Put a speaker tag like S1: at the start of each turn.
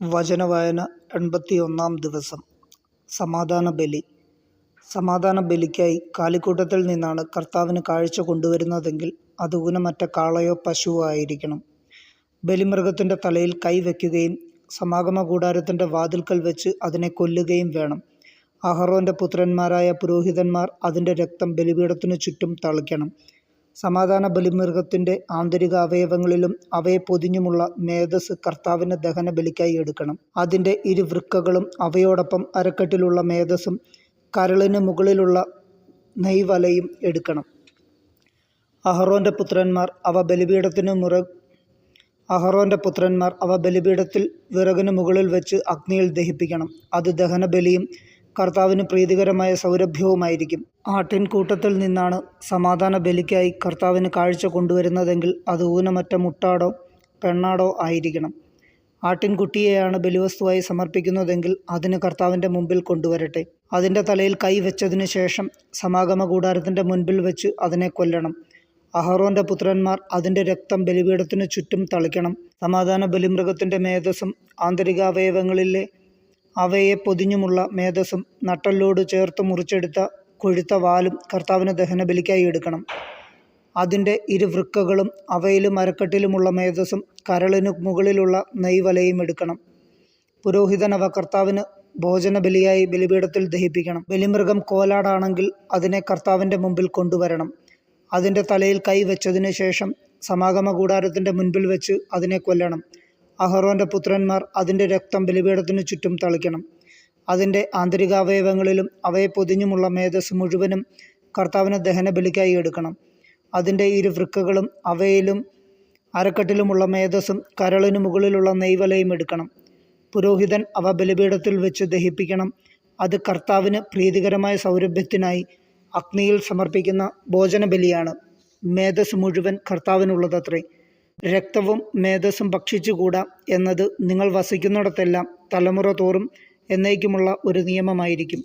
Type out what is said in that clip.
S1: വചനവായന 81 ദിവസം. സമാധാന ബലി. സമാധാന ബലിക്കായി കാലിക്കൂട്ടത്തിൽ നിന്നാണ് കർത്താവിന് കാഴ്ച കൊണ്ടുവരുന്നതെങ്കിൽ അത് ഊനമറ്റ കാളയോ പശുവോ ആയിരിക്കണം. ബലിമൃഗത്തിൻ്റെ തലയിൽ കൈവയ്ക്കുകയും സമാഗമകൂടാരത്തിൻ്റെ വാതിൽക്കൽ വെച്ച് അതിനെ കൊല്ലുകയും വേണം. അഹറോൻ്റെ പുത്രന്മാരായ പുരോഹിതന്മാർ അതിൻ്റെ രക്തം ബലിപീഠത്തിനു ചുറ്റും തളിക്കണം. സമാധാന ബലിമൃഗത്തിൻ്റെ ആന്തരിക അവയവങ്ങളിലും അവയെ പൊതിഞ്ഞുമുള്ള മേധസ് കർത്താവിന് ദഹനബലിക്കായി എടുക്കണം. അതിൻ്റെ ഇരുവൃക്കകളും അവയോടൊപ്പം അരക്കെട്ടിലുള്ള മേധസ്സും കരളിന് മുകളിലുള്ള നെയ്വലയും എടുക്കണം. അഹറോൻ്റെ പുത്രന്മാർ അവ ബലിപീഠത്തിൽ വിറകിന് മുകളിൽ വെച്ച് അഗ്നിയിൽ ദഹിപ്പിക്കണം. അത് ദഹനബലിയും കർത്താവിന് പ്രീതികരമായ സൗരഭ്യവുമായിരിക്കും. ആട്ടിൻകൂട്ടത്തിൽ നിന്നാണ് സമാധാന ബലിക്കായി കർത്താവിന് കാഴ്ച കൊണ്ടുവരുന്നതെങ്കിൽ അത് ഊനമറ്റ മുട്ടാടോ പെണ്ണാടോ ആയിരിക്കണം. ആട്ടിൻകുട്ടിയെയാണ് ബലിവസ്തുവായി സമർപ്പിക്കുന്നതെങ്കിൽ അതിന് കർത്താവിൻ്റെ മുമ്പിൽ കൊണ്ടുവരട്ടെ. അതിൻ്റെ തലയിൽ കൈ വെച്ചതിന് ശേഷം സമാഗമകൂടാരത്തിൻ്റെ മുൻപിൽ വെച്ച് അതിനെ കൊല്ലണം. അഹറോൻ്റെ പുത്രന്മാർ അതിൻ്റെ രക്തം ബലിപീഠത്തിനു ചുറ്റും തളിക്കണം. സമാധാന ബലിമൃഗത്തിൻ്റെ മേധസ്സും ആന്തരികാവയവങ്ങളിലെ അവയെ പൊതിഞ്ഞുമുള്ള മേധസ്സും നട്ടെല്ലോട് ചേർത്ത് മുറിച്ചെടുത്ത കൊഴുത്ത വാലും കർത്താവിന് ദഹനബലിക്കായി എടുക്കണം. അതിൻ്റെ ഇരുവൃക്കകളും അവയിലും അരക്കെട്ടിലുമുള്ള മേധസ്സും കരളിനു മുകളിലുള്ള നെയ്വലയും എടുക്കണം. പുരോഹിതൻ അവ കർത്താവിന് ഭോജനബലിയായി ബലിപീഠത്തിൽ ദഹിപ്പിക്കണം. ബലിമൃഗം കോലാടാണെങ്കിൽ അതിനെ കർത്താവിൻ്റെ മുമ്പിൽ കൊണ്ടുവരണം. അതിൻ്റെ തലയിൽ കൈ വെച്ചതിന് ശേഷം സമാഗമകൂടാരത്തിൻ്റെ മുൻപിൽ വെച്ച് അതിനെ കൊല്ലണം. അഹറോൻ്റെ പുത്രന്മാർ അതിൻ്റെ രക്തം ബലിപീഠത്തിനു ചുറ്റും തളിക്കണം. അതിൻ്റെ ആന്തരികാവയവങ്ങളിലും അവയെ പൊതിഞ്ഞുമുള്ള മേധസ് മുഴുവനും കർത്താവിന് ദഹനബലിക്കായി എടുക്കണം. അതിൻ്റെ ഇരുവൃക്കകളും അവയിലും അരക്കെട്ടിലുമുള്ള മേധസ്സും കരളിനു മുകളിലുള്ള നെയ്വലയും എടുക്കണം. പുരോഹിതൻ അവ ബലിപീഠത്തിൽ വെച്ച് ദഹിപ്പിക്കണം. അത് കർത്താവിന് പ്രീതികരമായ സൗരഭ്യത്തിനായി അഗ്നിയിൽ സമർപ്പിക്കുന്ന ഭോജനബലിയാണ്. മേധസ് മുഴുവൻ കർത്താവിനുള്ളതത്രേ. രക്തവും മേധസ്സും ഭക്ഷിച്ചുകൂടാ എന്നത് നിങ്ങൾ വസിക്കുന്നിടത്തെല്ലാം തലമുറ തോറും എന്നേക്കുമുള്ള ഒരു നിയമമായിരിക്കും.